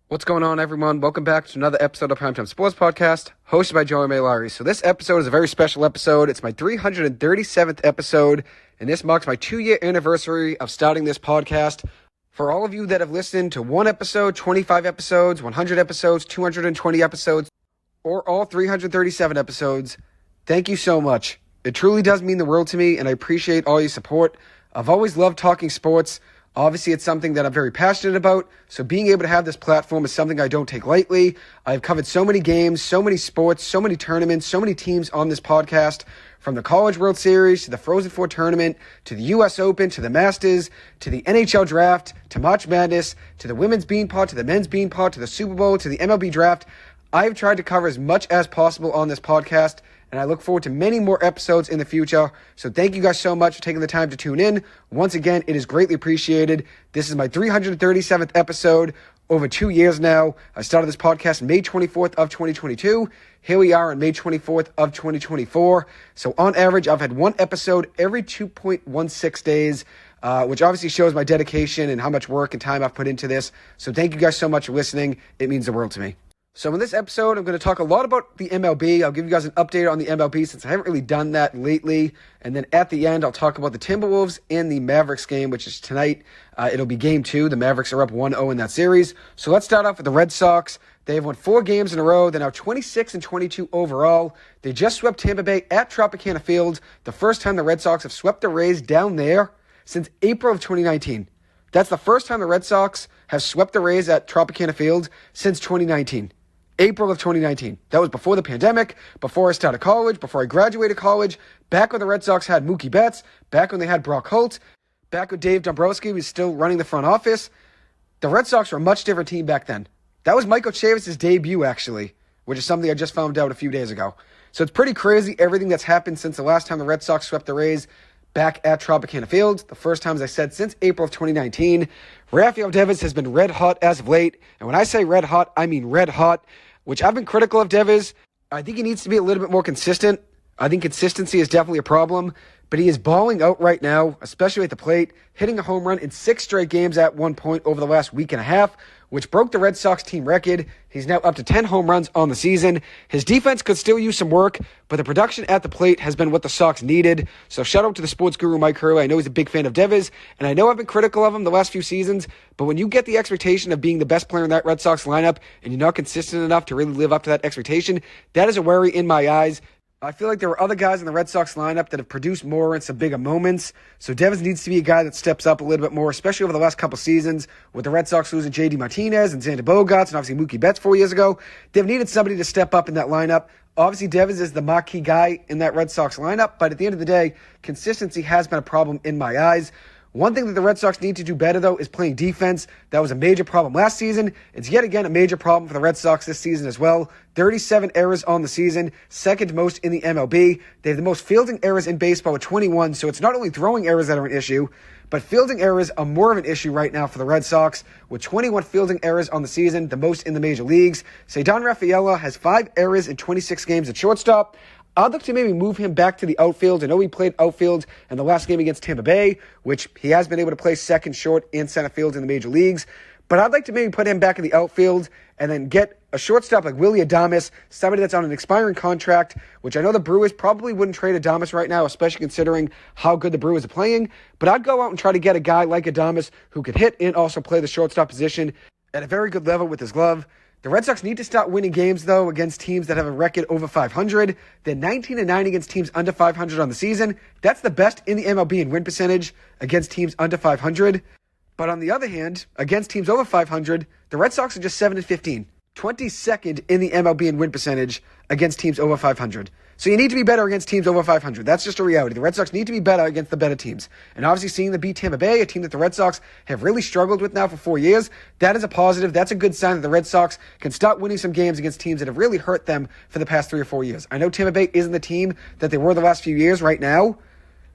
What's going on, everyone? Welcome back to another episode of Primetime Sports Podcast, hosted by Joey Maylari. So this episode is a very special episode. It's my 337th episode, and this marks my 2-year anniversary of starting this podcast. For all of you that have listened to 1 episode, 25 episodes, 100 episodes, 220 episodes, or all 337 episodes, thank you so much. It truly does mean the world to me, and I appreciate all your support. I've always loved talking sports. Obviously, it's something that I'm very passionate about, so being able to have this platform is something I don't take lightly. I've covered so many games, so many sports, so many tournaments, so many teams on this podcast, from the College World Series to the Frozen Four tournament, to the U.S. Open, to the Masters, to the NHL Draft, to March Madness, to the Women's Beanpot, to the Men's Beanpot, to the Super Bowl, to the MLB Draft. I've tried to cover as much as possible on this podcast, and I look forward to many more episodes in the future. So thank you guys so much for taking the time to tune in. Once again, it is greatly appreciated. This is my 337th episode, over 2 years now. I started this podcast May 24th of 2022. Here we are on May 24th of 2024. So on average, I've had 1 episode every 2.16 days, which obviously shows my dedication and how much work and time I've put into this. So thank you guys so much for listening. It means the world to me. So in this episode, I'm going to talk a lot about the MLB. I'll give you guys an update on the MLB since I haven't really done that lately. And then at the end, I'll talk about the Timberwolves and the Mavericks game, which is tonight. It'll be game 2. The Mavericks are up 1-0 in that series. So let's start off with the Red Sox. They've won 4 games in a row. They're now 26-22 overall. They just swept Tampa Bay at Tropicana Field, the first time the Red Sox have swept the Rays down there since April of 2019. That's the first time the Red Sox have swept the Rays at Tropicana Field since 2019. April of 2019. That was before the pandemic, before I started college, before I graduated college, back when the Red Sox had Mookie Betts, back when they had Brock Holt, back when Dave Dombrowski was still running the front office. The Red Sox were a much different team back then. That was Michael Chavis' debut, actually, which is something I just found out a few days ago. So it's pretty crazy, everything that's happened since the last time the Red Sox swept the Rays back at Tropicana Field. The first time, as I said, since April of 2019. Rafael Devers has been red hot as of late. And when I say red hot, I mean red hot, which I've been critical of Devers. I think he needs to be a little bit more consistent. I think consistency is definitely a problem. But he is balling out right now, especially at the plate, hitting a home run in 6 straight games at one point over the last week and a half, which broke the Red Sox team record. He's now up to 10 home runs on the season. His defense could still use some work, but the production at the plate has been what the Sox needed. So shout out to the sports guru Mike Hurley. I know he's a big fan of Devers, and I know I've been critical of him the last few seasons, but when you get the expectation of being the best player in that Red Sox lineup and you're not consistent enough to really live up to that expectation, that is a worry in my eyes. I feel like there were other guys in the Red Sox lineup that have produced more in some bigger moments. So Devers needs to be a guy that steps up a little bit more, especially over the last couple seasons with the Red Sox losing J.D. Martinez and Xander Bogaerts and obviously Mookie Betts 4 years ago. They've needed somebody to step up in that lineup. Obviously, Devers is the marquee guy in that Red Sox lineup, but at the end of the day, consistency has been a problem in my eyes. One thing that the Red Sox need to do better, though, is playing defense. That was a major problem last season. It's yet again a major problem for the Red Sox this season as well. 37 errors on the season, second most in the MLB. They have the most fielding errors in baseball with 21, so it's not only throwing errors that are an issue, but fielding errors are more of an issue right now for the Red Sox, with 21 fielding errors on the season, the most in the major leagues. Ceddanne Rafaela has 5 errors in 26 games at shortstop. I'd look to maybe move him back to the outfield. I know he played outfield in the last game against Tampa Bay, which he has been able to play second, short, and center field in the major leagues. But I'd like to maybe put him back in the outfield and then get a shortstop like Willy Adames, somebody that's on an expiring contract, which I know the Brewers probably wouldn't trade Adames right now, especially considering how good the Brewers are playing. But I'd go out and try to get a guy like Adames who could hit and also play the shortstop position at a very good level with his glove. The Red Sox need to start winning games, though, against teams that have a record over 500. They're 19-9 against teams under 500 on the season. That's the best in the MLB in win percentage against teams under 500. But on the other hand, against teams over 500, the Red Sox are just 7-15. 22nd in the MLB in win percentage against teams over 500. So you need to be better against teams over 500. That's just a reality. The Red Sox need to be better against the better teams. And obviously seeing them beat Tampa Bay, a team that the Red Sox have really struggled with now for 4 years, that is a positive. That's a good sign that the Red Sox can start winning some games against teams that have really hurt them for the past 3 or 4 years. I know Tampa Bay isn't the team that they were the last few years right now,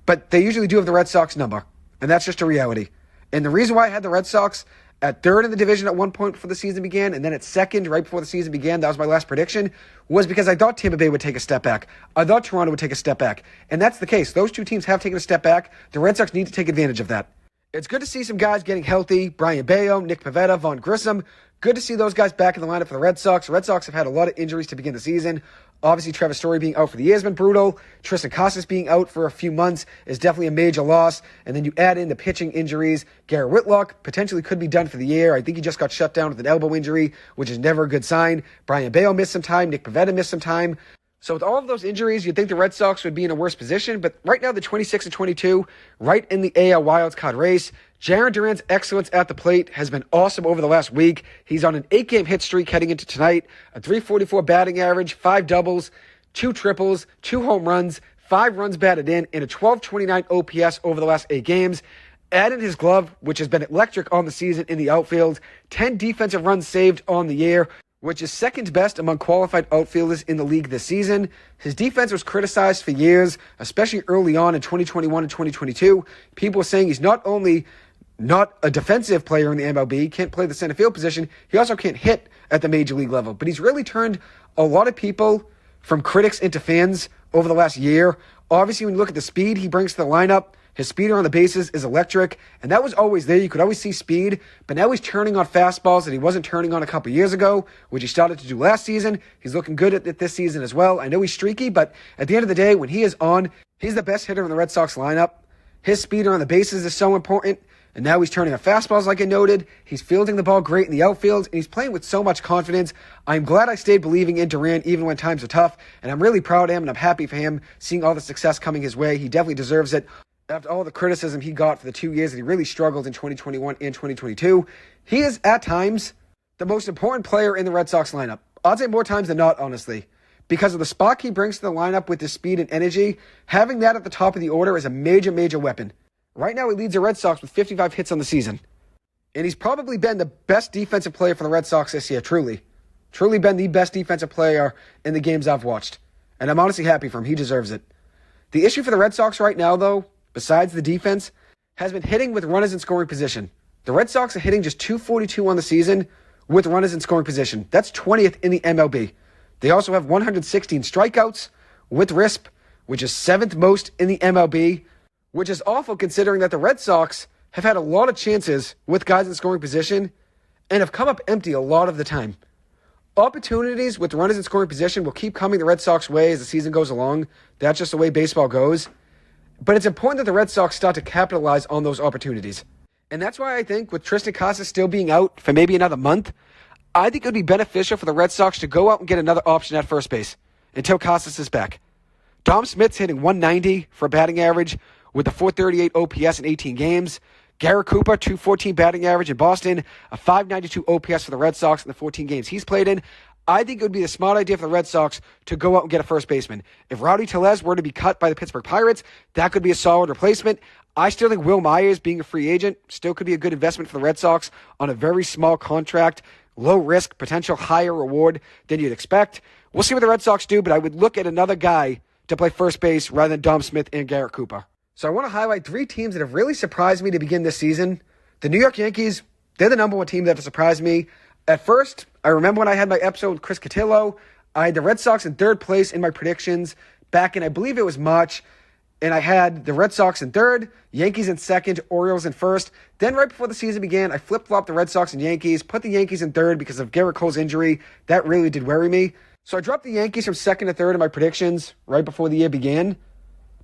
but they usually do have the Red Sox number. And that's just a reality. And the reason why I had the Red Sox at third in the division at one point before the season began, and then at second right before the season began, that was my last prediction, was because I thought Tampa Bay would take a step back. I thought Toronto would take a step back. And that's the case. Those two teams have taken a step back. The Red Sox need to take advantage of that. It's good to see some guys getting healthy. Brian Bayo, Nick Pivetta, Vaughn Grissom. Good to see those guys back in the lineup for the Red Sox. The Red Sox have had a lot of injuries to begin the season. Obviously, Trevor Story being out for the year has been brutal. Tristan Casas being out for a few months is definitely a major loss. And then you add in the pitching injuries. Garrett Whitlock potentially could be done for the year. I think he just got shut down with an elbow injury, which is never a good sign. Brian Bale missed some time. Nick Pivetta missed some time. So with all of those injuries, you'd think the Red Sox would be in a worse position, but right now they're 26-22, right in the AL wildcard race. Jarren Duran's excellence at the plate has been awesome over the last week. He's on an 8-game hit streak heading into tonight, a .344 batting average, 5 doubles, 2 triples, 2 home runs, 5 runs batted in, and a .1229 OPS over the last 8 games. Add in his glove, which has been electric on the season in the outfield, 10 defensive runs saved on the year, which is second best among qualified outfielders in the league this season. His defense was criticized for years, especially early on in 2021 and 2022. People were saying he's not only not a defensive player in the MLB, can't play the center field position, he also can't hit at the major league level. But he's really turned a lot of people from critics into fans over the last year. Obviously, when you look at the speed he brings to the lineup, his speed on the bases is electric, and that was always there. You could always see speed, but now he's turning on fastballs that he wasn't turning on a couple years ago, which he started to do last season. He's looking good at it this season as well. I know he's streaky, but at the end of the day, when he is on, he's the best hitter in the Red Sox lineup. His speed on the bases is so important, and now he's turning on fastballs like I noted. He's fielding the ball great in the outfield, and he's playing with so much confidence. I'm glad I stayed believing in Duran even when times are tough, and I'm really proud of him, and I'm happy for him seeing all the success coming his way. He definitely deserves it. After all the criticism he got for the 2 years that he really struggled in 2021 and 2022, he is, at times, the most important player in the Red Sox lineup. I'd say more times than not, honestly. Because of the spark he brings to the lineup with his speed and energy, having that at the top of the order is a major, major weapon. Right now, he leads the Red Sox with 55 hits on the season. And he's probably been the best defensive player for the Red Sox this year, truly. Truly been the best defensive player in the games I've watched. And I'm honestly happy for him. He deserves it. The issue for the Red Sox right now, though, besides the defense, has been hitting with runners in scoring position. The Red Sox are hitting just .242 on the season with runners in scoring position. That's 20th in the MLB. They also have 116 strikeouts with RISP, which is 7th most in the MLB, which is awful considering that the Red Sox have had a lot of chances with guys in scoring position and have come up empty a lot of the time. Opportunities with runners in scoring position will keep coming the Red Sox way as the season goes along. That's just the way baseball goes. But it's important that the Red Sox start to capitalize on those opportunities. And that's why I think with Tristan Casas still being out for maybe another month, I think it would be beneficial for the Red Sox to go out and get another option at first base until Casas is back. Dom Smith's hitting .190 for a batting average with a .438 OPS in 18 games. Garrett Cooper, .214 batting average in Boston, a .592 OPS for the Red Sox in the 14 games he's played in. I think it would be a smart idea for the Red Sox to go out and get a first baseman. If Rowdy Tellez were to be cut by the Pittsburgh Pirates, that could be a solid replacement. I still think Will Myers, being a free agent, still could be a good investment for the Red Sox on a very small contract, low risk, potential higher reward than you'd expect. We'll see what the Red Sox do, but I would look at another guy to play first base rather than Dom Smith and Garrett Cooper. So I want to highlight 3 teams that have really surprised me to begin this season. The New York Yankees, they're the number 1 team that has surprised me. At first, I remember when I had my episode with Chris Cotillo, I had the Red Sox in 3rd place in my predictions back in, I believe it was March, and I had the Red Sox in 3rd, Yankees in 2nd, Orioles in 1st. Then right before the season began, I flip-flopped the Red Sox and Yankees, put the Yankees in 3rd because of Garrett Cole's injury. That really did worry me. So I dropped the Yankees from 2nd to 3rd in my predictions right before the year began.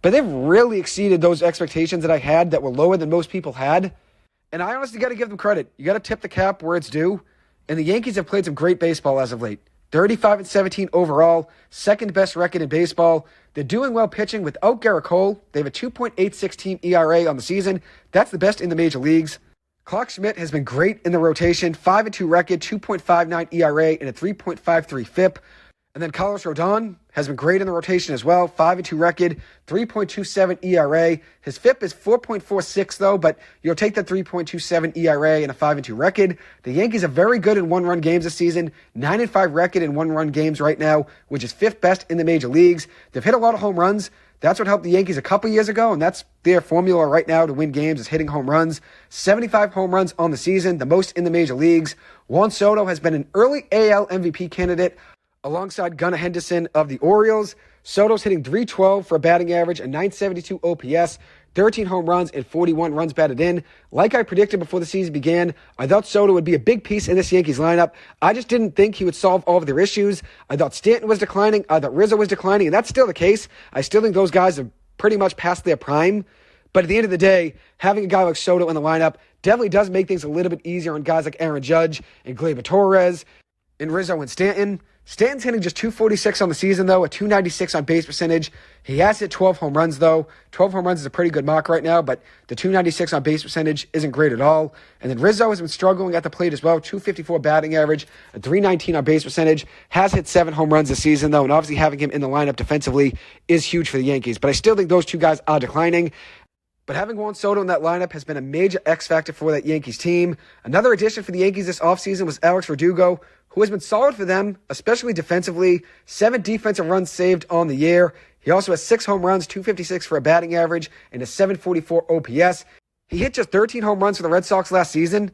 But they've really exceeded those expectations that I had that were lower than most people had. And I honestly got to give them credit. You got to tip the cap where it's due. And the Yankees have played some great baseball as of late. 35-17 overall, 2nd best record in baseball. They're doing well pitching without Garrett Cole. They have a 2.86 team ERA on the season. That's the best in the major leagues. Clark Schmidt has been great in the rotation. 5-2 record, 2.59 ERA, and a 3.53 FIP. And then Carlos Rodon has been great in the rotation as well. 5-2 record, 3.27 ERA. His FIP is 4.46 though, but you'll take that 3.27 ERA and a 5-2 record. The Yankees are very good in one-run games this season. 9-5 record in one-run games right now, which is 5th best in the major leagues. They've hit a lot of home runs. That's what helped the Yankees a couple years ago, and that's their formula right now to win games is hitting home runs. 75 home runs on the season, the most in the major leagues. Juan Soto has been an early AL MVP candidate alongside Gunnar Henderson of the Orioles. Soto's hitting .312 for a batting average, a .972 OPS, 13 home runs and 41 runs batted in. Like I predicted before the season began, I thought Soto would be a big piece in this Yankees lineup. I just didn't think he would solve all of their issues. I thought Stanton was declining. I thought Rizzo was declining, and that's still the case. I still think those guys have pretty much past their prime. But at the end of the day, having a guy like Soto in the lineup definitely does make things a little bit easier on guys like Aaron Judge and Gleyber Torres and Rizzo and Stanton. Stanton's hitting just 246 on the season, though, a 296 on base percentage. He has hit 12 home runs, though. 12 home runs is a pretty good mark right now, but the 296 on base percentage isn't great at all. And then Rizzo has been struggling at the plate as well, 254 batting average, a 319 on base percentage. Has hit 7 home runs this season, though, and obviously having him in the lineup defensively is huge for the Yankees. But I still think those two guys are declining. But having Juan Soto in that lineup has been a major X factor for that Yankees team. Another addition for the Yankees this offseason was Alex Verdugo, who has been solid for them, especially defensively. 7 defensive runs saved on the year. He also has 6 home runs, 256 for a batting average, and a 744 OPS. He hit just 13 home runs for the Red Sox last season,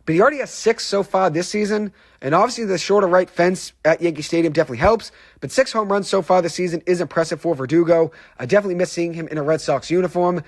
but he already has 6 so far this season. And obviously the shorter right fence at Yankee Stadium definitely helps, but 6 home runs so far this season is impressive for Verdugo. I definitely miss seeing him in a Red Sox uniform.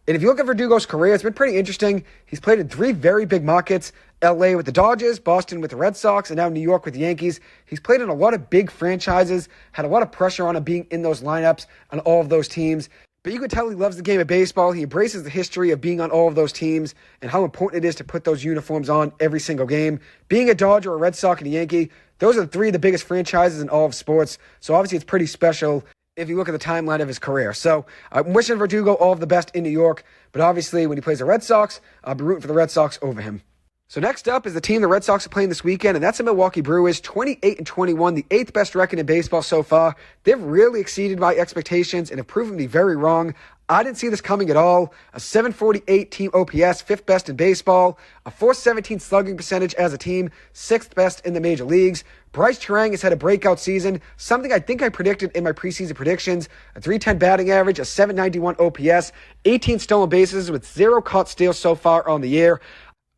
And if you look at Verdugo's career, it's been pretty interesting. He's played in 3 very big markets: LA with the Dodgers, Boston with the Red Sox, and now New York with the Yankees. He's played in a lot of big franchises, had a lot of pressure on him being in those lineups on all of those teams. But you can tell he loves the game of baseball. He embraces the history of being on all of those teams and how important it is to put those uniforms on every single game. Being a Dodger, a Red Sox, and a Yankee, those are 3 of the biggest franchises in all of sports. So obviously it's pretty special if you look at the timeline of his career. So I'm wishing Verdugo all of the best in New York, but obviously when he plays the Red Sox, I'll be rooting for the Red Sox over him. So next up is the team the Red Sox are playing this weekend, and that's the Milwaukee Brewers, 28-21, the 8th best record in baseball so far. They've really exceeded my expectations and have proven me very wrong. I didn't see this coming at all. A 748 team OPS, 5th best in baseball. A 417 slugging percentage as a team, 6th best in the major leagues. Bryce Terang has had a breakout season, something I think I predicted in my preseason predictions. A 310 batting average, a 791 OPS, 18 stolen bases with 0 caught steals so far on the year.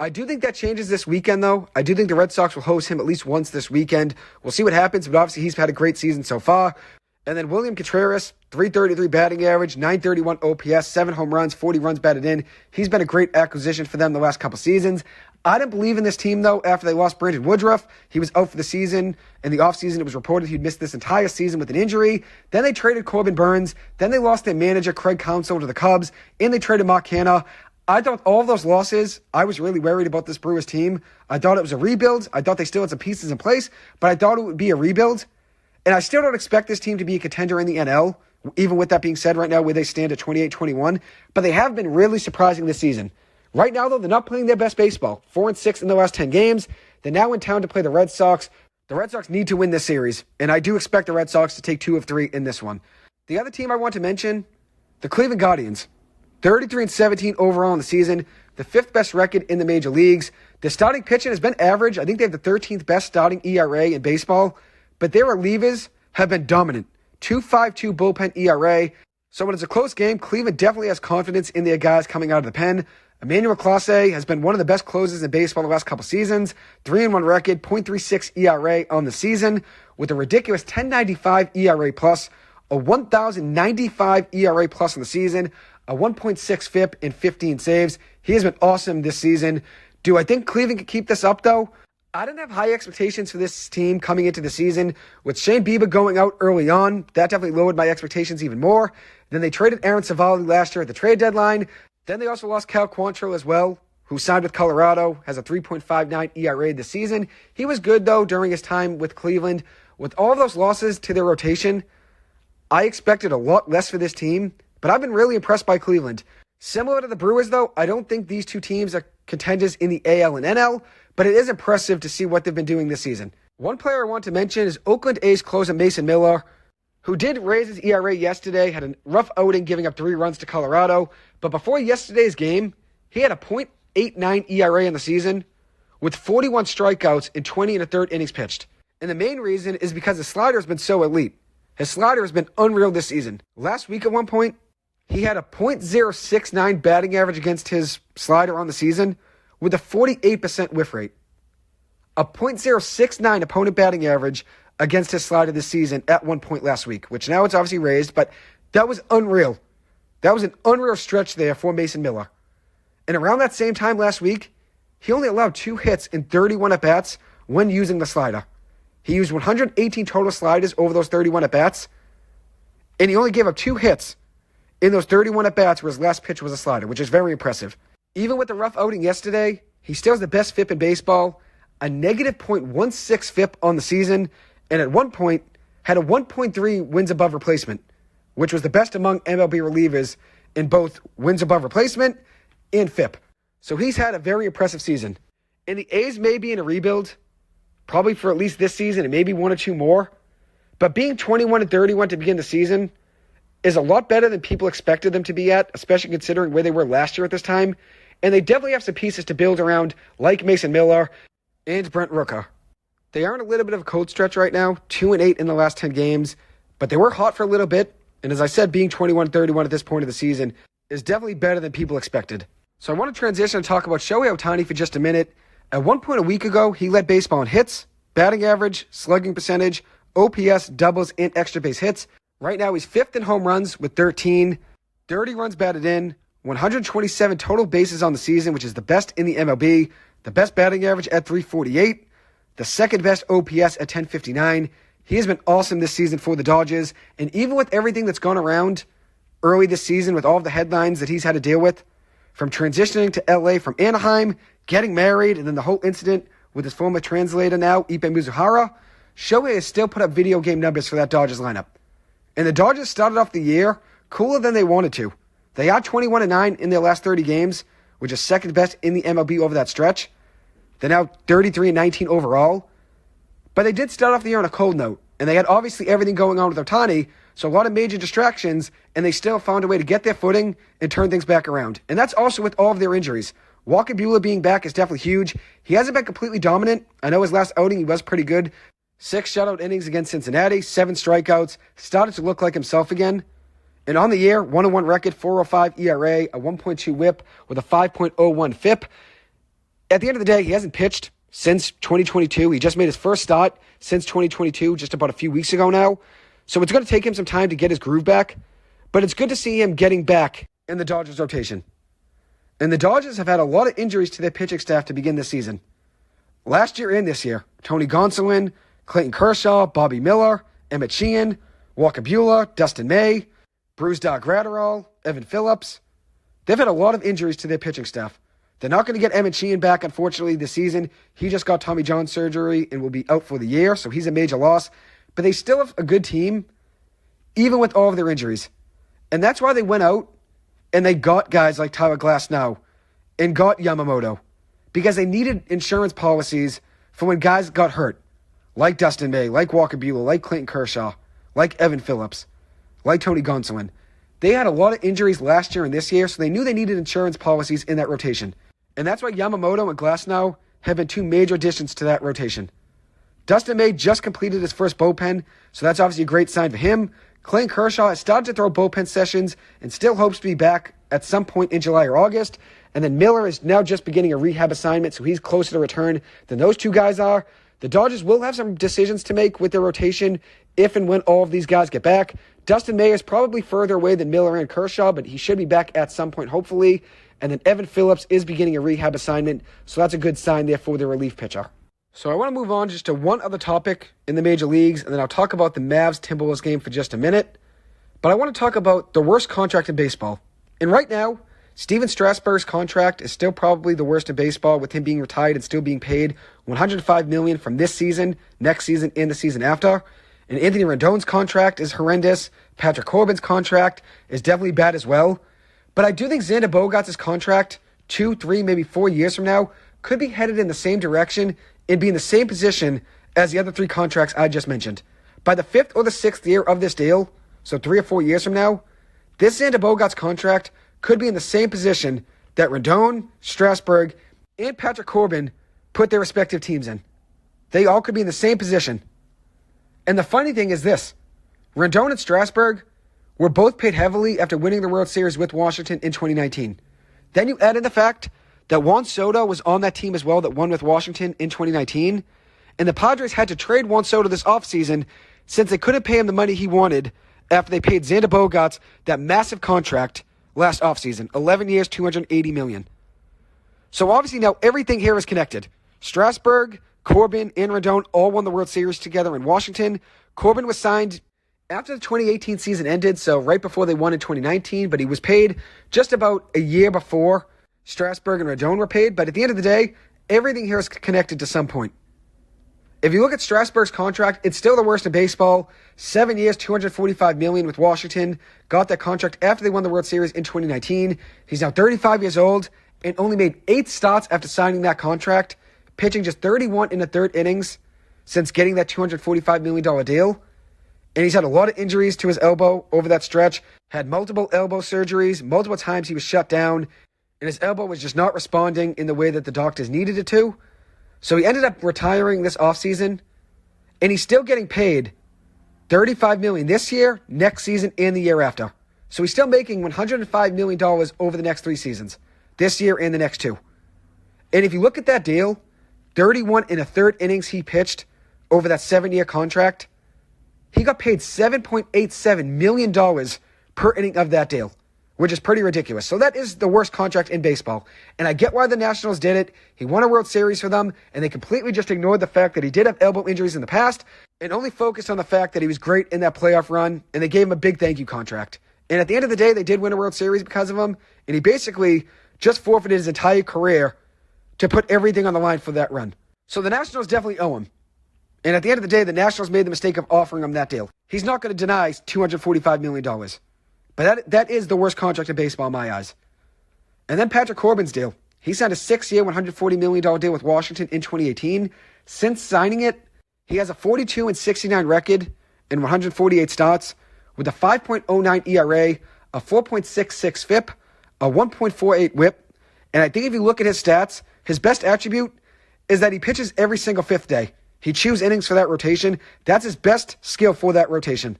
I do think that changes this weekend, though. I do think the Red Sox will host him at least once this weekend. We'll see what happens, but obviously he's had a great season so far. And then William Contreras, 333 batting average, 931 OPS, 7 home runs, 40 runs batted in. He's been a great acquisition for them the last couple seasons. I didn't believe in this team, though, after they lost Brandon Woodruff. He was out for the season. In the offseason, it was reported he'd missed this entire season with an injury. Then they traded Corbin Burns. Then they lost their manager, Craig Counsell, to the Cubs. And they traded Mark Canha. I thought all of those losses, I was really worried about this Brewers team. I thought it was a rebuild. I thought they still had some pieces in place, but I thought it would be a rebuild. And I still don't expect this team to be a contender in the NL, even with that being said right now where they stand at 28-21. But they have been really surprising this season. Right now, though, they're not playing their best baseball. 4-6 in the last 10 games. They're now in town to play the Red Sox. The Red Sox need to win this series, and I do expect the Red Sox to take 2 of 3 in this one. The other team I want to mention, the Cleveland Guardians. 33-17 overall in the season, the 5th best record in the major leagues. The starting pitching has been average. I think they have the 13th best starting ERA in baseball, but their relievers have been dominant. 2.52 bullpen ERA. So when it's a close game, Cleveland definitely has confidence in their guys coming out of the pen. Emmanuel Clase has been one of the best closers in baseball the last couple seasons. 3-1 record, .36 ERA on the season, with a ridiculous 10.95 ERA plus, a 1,095 ERA plus on the season, a 1.6 FIP and 15 saves. He has been awesome this season. Do I think Cleveland can keep this up, though? I didn't have high expectations for this team coming into the season. With Shane Bieber going out early on, that definitely lowered my expectations even more. Then they traded Aaron Savali last year at the trade deadline. Then they also lost Cal Quantrill as well, who signed with Colorado, has a 3.59 ERA this season. He was good, though, during his time with Cleveland. With all of those losses to their rotation, I expected a lot less for this team. But I've been really impressed by Cleveland. Similar to the Brewers, though, I don't think these two teams are contenders in the AL and NL, but it is impressive to see what they've been doing this season. One player I want to mention is Oakland A's closer Mason Miller, who did raise his ERA yesterday, had a rough outing giving up 3 runs to Colorado, but before yesterday's game, he had a .89 ERA in the season with 41 strikeouts in 20 1/3 innings pitched. And the main reason is because his slider has been so elite. His slider has been unreal this season. Last week at one point, he had a .069 batting average against his slider on the season with a 48% whiff rate. A .069 opponent batting average against his slider this season at one point last week, which now it's obviously raised, but that was unreal. That was an unreal stretch there for Mason Miller. And around that same time last week, he only allowed 2 hits in 31 at-bats when using the slider. He used 118 total sliders over those 31 at-bats, and he only gave up 2 hits in those 31 at-bats where his last pitch was a slider, which is very impressive. Even with the rough outing yesterday, he still has the best FIP in baseball, a negative .16 FIP on the season, and at one point had a 1.3 wins above replacement, which was the best among MLB relievers in both wins above replacement and FIP. So he's had a very impressive season. And the A's may be in a rebuild, probably for at least this season and maybe 1 or 2 more. But being 21-31 to begin the season is a lot better than people expected them to be at, especially considering where they were last year at this time. And they definitely have some pieces to build around, like Mason Miller and Brent Rooker. They are in a little bit of a cold stretch right now, 2-8 in the last 10 games, but they were hot for a little bit. And as I said, being 21-31 at this point of the season is definitely better than people expected. So I want to transition and talk about Shohei Ohtani for just a minute. At one point a week ago, he led baseball in hits, batting average, slugging percentage, OPS, doubles, and extra base hits. Right now, he's 5th in home runs with 13, 30 runs batted in, 127 total bases on the season, which is the best in the MLB, the best batting average at 348, the second best OPS at 1059. He has been awesome this season for the Dodgers, and even with everything that's gone around early this season with all of the headlines that he's had to deal with, from transitioning to LA from Anaheim, getting married, and then the whole incident with his former translator now, Ipe Mizuhara, Shohei has still put up video game numbers for that Dodgers lineup. And the Dodgers started off the year cooler than they wanted to. They are 21-9 in their last 30 games, which is second best in the MLB over that stretch. They're now 33-19 overall. But they did start off the year on a cold note, and they had obviously everything going on with Ohtani, so a lot of major distractions, and they still found a way to get their footing and turn things back around. And that's also with all of their injuries. Walker Buehler being back is definitely huge. He hasn't been completely dominant. I know his last outing he was pretty good. 6 shutout innings against Cincinnati, 7 strikeouts, started to look like himself again. And on the year, 1-1 record, 4.05 ERA, a 1.2 whip with a 5.01 FIP. At the end of the day, he hasn't pitched since 2022. He just made his first start since 2022, just about a few weeks ago now. So it's going to take him some time to get his groove back. But it's good to see him getting back in the Dodgers rotation. And the Dodgers have had a lot of injuries to their pitching staff to begin this season. Last year and this year, Tony Gonsolin, Clayton Kershaw, Bobby Miller, Emmett Sheehan, Walker Buehler, Dustin May, Bruce Gratterall, Evan Phillips. They've had a lot of injuries to their pitching staff. They're not going to get Emmett Sheehan back, unfortunately, this season. He just got Tommy John surgery and will be out for the year, so he's a major loss. But they still have a good team, even with all of their injuries. And that's why they went out and they got guys like Tyler Glasnow and got Yamamoto, because they needed insurance policies for when guys got hurt, like Dustin May, like Walker Buehler, like Clayton Kershaw, like Evan Phillips, like Tony Gonsolin. They had a lot of injuries last year and this year, so they knew they needed insurance policies in that rotation. And that's why Yamamoto and Glasnow have been 2 major additions to that rotation. Dustin May just completed his first bullpen, so that's obviously a great sign for him. Clayton Kershaw has started to throw bullpen sessions and still hopes to be back at some point in July or August. And then Miller is now just beginning a rehab assignment, so he's closer to return than those 2 guys are. The Dodgers will have some decisions to make with their rotation if and when all of these guys get back. Dustin May is probably further away than Miller and Kershaw, but he should be back at some point, hopefully. And then Evan Phillips is beginning a rehab assignment, so that's a good sign there for the relief pitcher. So I want to move on just to one other topic in the major leagues, and then I'll talk about the Mavs-Timberwolves game for just a minute. But I want to talk about the worst contract in baseball. And right now, Steven Strasburg's contract is still probably the worst in baseball, with him being retired and still being paid $105 million from this season, next season, and the season after. And Anthony Rendon's contract is horrendous. Patrick Corbin's contract is definitely bad as well. But I do think Xander Bogaerts' contract, 2, 3, maybe 4 years from now, could be headed in the same direction and be in the same position as the other 3 contracts I just mentioned. By the 5th or the 6th year of this deal, so 3 or 4 years from now, this Xander Bogaerts contract could be in the same position that Rendon, Strasburg, and Patrick Corbin put their respective teams in. They all could be in the same position. And the funny thing is this. Rendon and Strasburg were both paid heavily after winning the World Series with Washington in 2019. Then you add in the fact that Juan Soto was on that team as well that won with Washington in 2019. And the Padres had to trade Juan Soto this offseason since they couldn't pay him the money he wanted after they paid Xander Bogaerts that massive contract last offseason. 11 years, $280 million. So obviously now everything here is connected. Strasburg, Corbin, and Rendon all won the World Series together in Washington. Corbin was signed after the 2018 season ended, so right before they won in 2019, but he was paid just about a year before Strasburg and Rendon were paid. But at the end of the day, everything here is connected to some point. If you look at Strasburg's contract, it's still the worst in baseball. 7 years, $245 million with Washington. Got that contract after they won the World Series in 2019. He's now 35 years old and only made 8 starts after signing that contract, pitching just 31 in the third innings since getting that $245 million deal. And he's had a lot of injuries to his elbow over that stretch. Had multiple elbow surgeries. Multiple times he was shut down. And his elbow was just not responding in the way that the doctors needed it to. So he ended up retiring this offseason. And he's still getting paid $35 million this year, next season, and the year after. So he's still making $105 million over the next 3 seasons. This year and the next 2. And if you look at that deal, 31 in the third innings he pitched over that 7-year contract, he got paid $7.87 million per inning of that deal, which is pretty ridiculous. So that is the worst contract in baseball. And I get why the Nationals did it. He won a World Series for them, and they completely just ignored the fact that he did have elbow injuries in the past and only focused on the fact that he was great in that playoff run, and they gave him a big thank you contract. And at the end of the day, they did win a World Series because of him, and he basically just forfeited his entire career to put everything on the line for that run. So the Nationals definitely owe him. And at the end of the day, the Nationals made the mistake of offering him that deal. He's not going to deny $245 million. But that is the worst contract in baseball in my eyes. And then Patrick Corbin's deal. He signed a 6-year, $140 million deal with Washington in 2018. Since signing it, he has a 42-69 record in 148 starts with a 5.09 ERA, a 4.66 FIP, a 1.48 WHIP. And I think if you look at his stats, his best attribute is that he pitches every single 5th day. He chews innings for that rotation. That's his best skill for that rotation.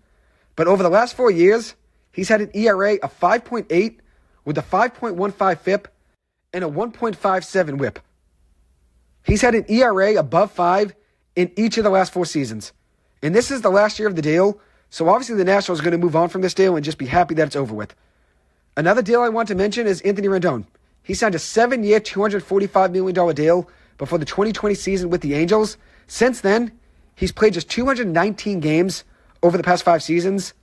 But over the last 4 years, he's had an ERA of 5.8 with a 5.15 FIP and a 1.57 WHIP. He's had an ERA above 5 in each of the last 4 seasons. And this is the last year of the deal, so obviously the Nationals are going to move on from this deal and just be happy that it's over with. Another deal I want to mention is Anthony Rendon. He signed a 7-year, $245 million deal before the 2020 season with the Angels. Since then, he's played just 219 games over the past 5 seasons.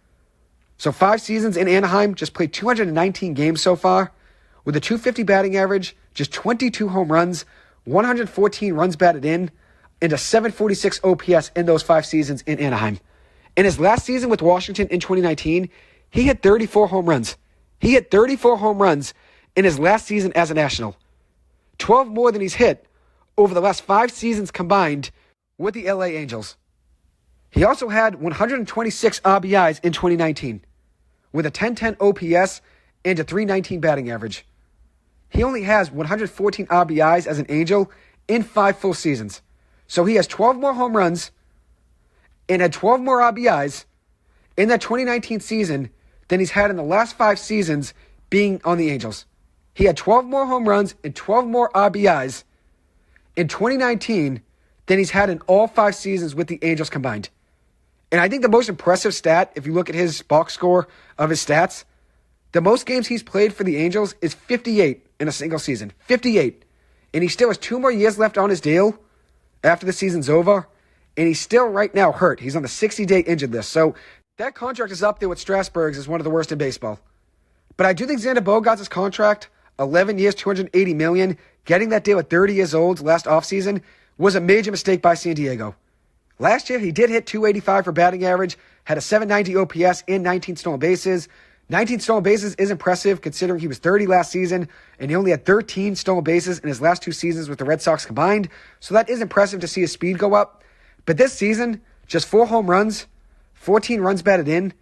So 5 seasons in Anaheim, just played 219 games so far, with a .250 batting average, just 22 home runs, 114 runs batted in, and a .746 OPS in those 5 seasons in Anaheim. In his last season with Washington in 2019, he hit 34 home runs. He hit 34 home runs in his last season as a National. 12 more than he's hit over the last 5 seasons combined with the LA Angels. He also had 126 RBIs in 2019 with a 1010 OPS and a .319 batting average. He only has 114 RBIs as an Angel in 5 full seasons. So he has 12 more home runs and had 12 more RBIs in that 2019 season than he's had in the last 5 seasons being on the Angels. He had 12 more home runs and 12 more RBIs in 2019 than he's had in all 5 seasons with the Angels combined. And I think the most impressive stat, if you look at his box score of his stats, the most games he's played for the Angels is 58 in a single season. 58. And he still has 2 more years left on his deal after the season's over. And he's still right now hurt. He's on the 60-day injured list. So that contract is up there with Strasburg's as one of the worst in baseball. But I do think Xander Bogaerts' contract, 11 years, $280 million, getting that deal at 30 years old last offseason, was a major mistake by San Diego. Last year, he did hit .285 for batting average, had a .790 OPS and 19 stolen bases. 19 stolen bases is impressive considering he was 30 last season, and he only had 13 stolen bases in his last 2 seasons with the Red Sox combined. So that is impressive to see his speed go up. But this season, just 4 home runs, 14 runs batted in,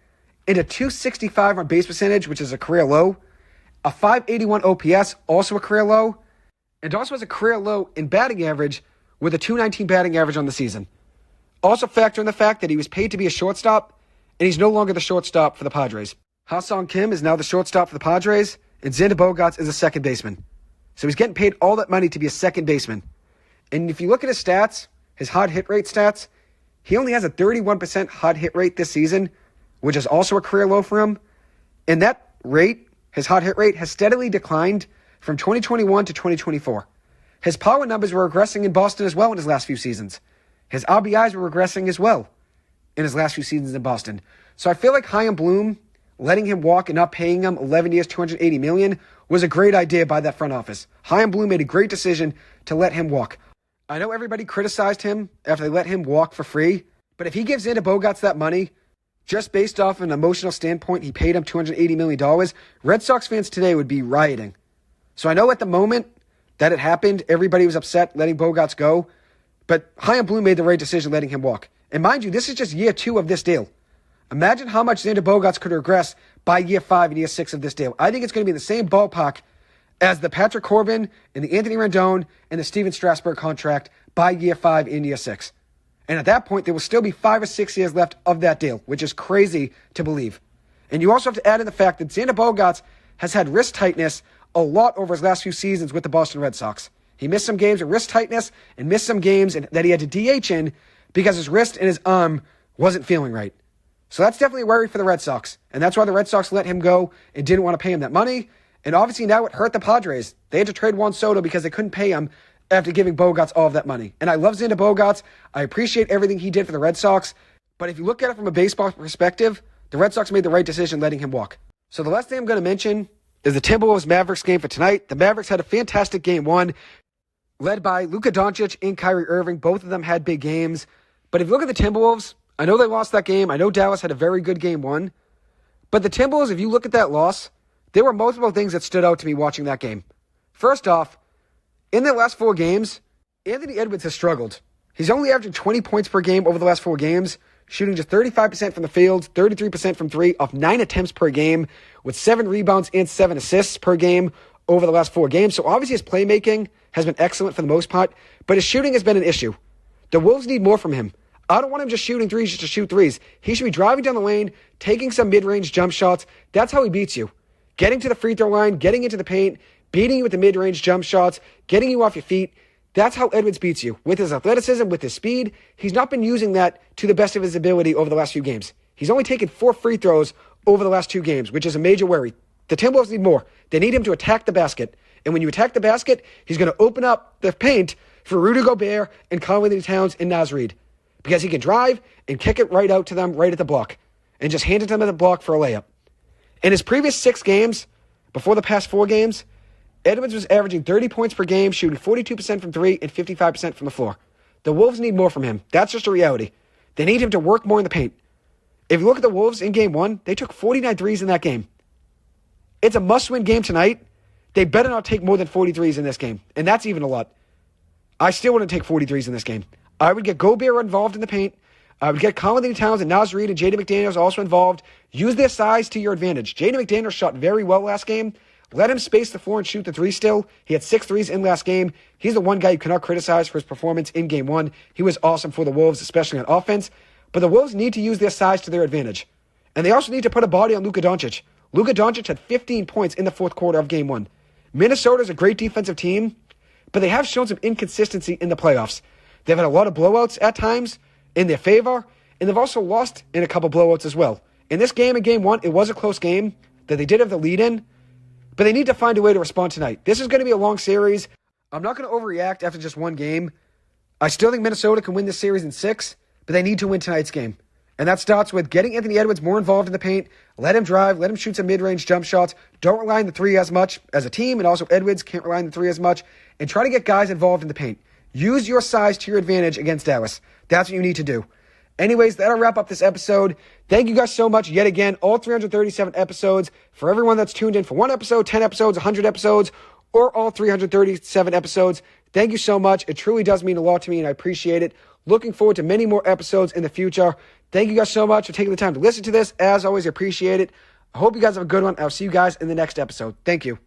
and a .265 on base percentage, which is a career low, a .581 OPS, also a career low, and also has a career low in batting average with a .219 batting average on the season. Also factor in the fact that he was paid to be a shortstop, and he's no longer the shortstop for the Padres. Ha-Sung Kim is now the shortstop for the Padres, and Xander Bogaerts is a second baseman. So he's getting paid all that money to be a second baseman. And if you look at his stats, his hard hit rate stats, he only has a 31% hard hit rate this season, which is also a career low for him. And that rate his hot hit rate, has steadily declined from 2021 to 2024. His power numbers were regressing in Boston as well in his last few seasons. His RBIs were regressing as well in his last few seasons in Boston. So I feel like Chaim Bloom, letting him walk and not paying him 11 years, $280 million, was a great idea by that front office. Chaim Bloom made a great decision to let him walk. I know everybody criticized him after they let him walk for free, but if he gives Xander Bogaerts that money, just based off an emotional standpoint, he paid him $280 million, Red Sox fans today would be rioting. So I know at the moment that it happened, everybody was upset letting Bogaerts go, but Chaim Bloom made the right decision letting him walk. And mind you, this is just year 2 of this deal. Imagine how much Xander Bogaerts could regress by year 5 and year 6 of this deal. I think it's going to be in the same ballpark as the Patrick Corbin and the Anthony Rendon and the Steven Strasburg contract by year 5 and year 6. And at that point, there will still be 5 or 6 years left of that deal, which is crazy to believe. And you also have to add in the fact that Xander Bogaerts has had wrist tightness a lot over his last few seasons with the Boston Red Sox. He missed some games with wrist tightness and missed some games that he had to DH in because his wrist and his arm wasn't feeling right. So that's definitely a worry for the Red Sox. And that's why the Red Sox let him go and didn't want to pay him that money. And obviously now it hurt the Padres. They had to trade Juan Soto because they couldn't pay him after giving Bogaerts all of that money. And I love Xander Bogaerts. I appreciate everything he did for the Red Sox. But if you look at it from a baseball perspective, the Red Sox made the right decision letting him walk. So the last thing I'm going to mention is the Timberwolves-Mavericks game for tonight. The Mavericks had a fantastic game 1, led by Luka Doncic and Kyrie Irving. Both of them had big games. But if you look at the Timberwolves, I know they lost that game. I know Dallas had a very good game 1. But the Timberwolves, if you look at that loss, there were multiple things that stood out to me watching that game. First off, in their last 4 games, Anthony Edwards has struggled. He's only averaging 20 points per game over the last 4 games, shooting just 35% from the field, 33% from 3, off 9 attempts per game, with 7 rebounds and 7 assists per game over the last 4 games. So obviously his playmaking has been excellent for the most part, but his shooting has been an issue. The Wolves need more from him. I don't want him just shooting threes just to shoot threes. He should be driving down the lane, taking some mid-range jump shots. That's how he beats you. Getting to the free throw line, getting into the paint, beating you with the mid-range jump shots, getting you off your feet. That's how Edwards beats you. With his athleticism, with his speed, he's not been using that to the best of his ability over the last few games. He's only taken 4 free throws over the last 2 games, which is a major worry. The Timberwolves need more. They need him to attack the basket. And when you attack the basket, he's going to open up the paint for Rudy Gobert and Karl-Anthony Towns and Naz Reid. Because he can drive and kick it right out to them right at the block. And just hand it to them at the block for a layup. In his previous 6 games, before the past 4 games, Edwards was averaging 30 points per game, shooting 42% from 3 and 55% from the floor. The Wolves need more from him. That's just a reality. They need him to work more in the paint. If you look at the Wolves in game 1, they took 49 threes in that game. It's a must-win game tonight. They better not take more than 40 threes in this game. And that's even a lot. I still wouldn't take 40 threes in this game. I would get Gobert involved in the paint. I would get Karl-Anthony Towns and Naz Reid and Jaden McDaniels also involved. Use their size to your advantage. Jaden McDaniels shot very well last game. Let him space the floor and shoot the 3 still. He had 6 threes in last game. He's the one guy you cannot criticize for his performance in game 1. He was awesome for the Wolves, especially on offense. But the Wolves need to use their size to their advantage. And they also need to put a body on Luka Doncic. Luka Doncic had 15 points in the 4th quarter of game 1. Minnesota is a great defensive team, but they have shown some inconsistency in the playoffs. They've had a lot of blowouts at times in their favor, and they've also lost in a couple blowouts as well. In this game, in game 1, it was a close game that they did have the lead in, but they need to find a way to respond tonight. This is going to be a long series. I'm not going to overreact after just 1 game. I still think Minnesota can win this series in 6, but they need to win tonight's game. And that starts with getting Anthony Edwards more involved in the paint. Let him drive. Let him shoot some mid-range jump shots. Don't rely on the 3 as much as a team, and also Edwards can't rely on the 3 as much. And try to get guys involved in the paint. Use your size to your advantage against Dallas. That's what you need to do. Anyways, that'll wrap up this episode. Thank you guys so much yet again. All 337 episodes. For everyone that's tuned in for 1 episode, 10 episodes, 100 episodes, or all 337 episodes, thank you so much. It truly does mean a lot to me, and I appreciate it. Looking forward to many more episodes in the future. Thank you guys so much for taking the time to listen to this. As always, I appreciate it. I hope you guys have a good one. I'll see you guys in the next episode. Thank you.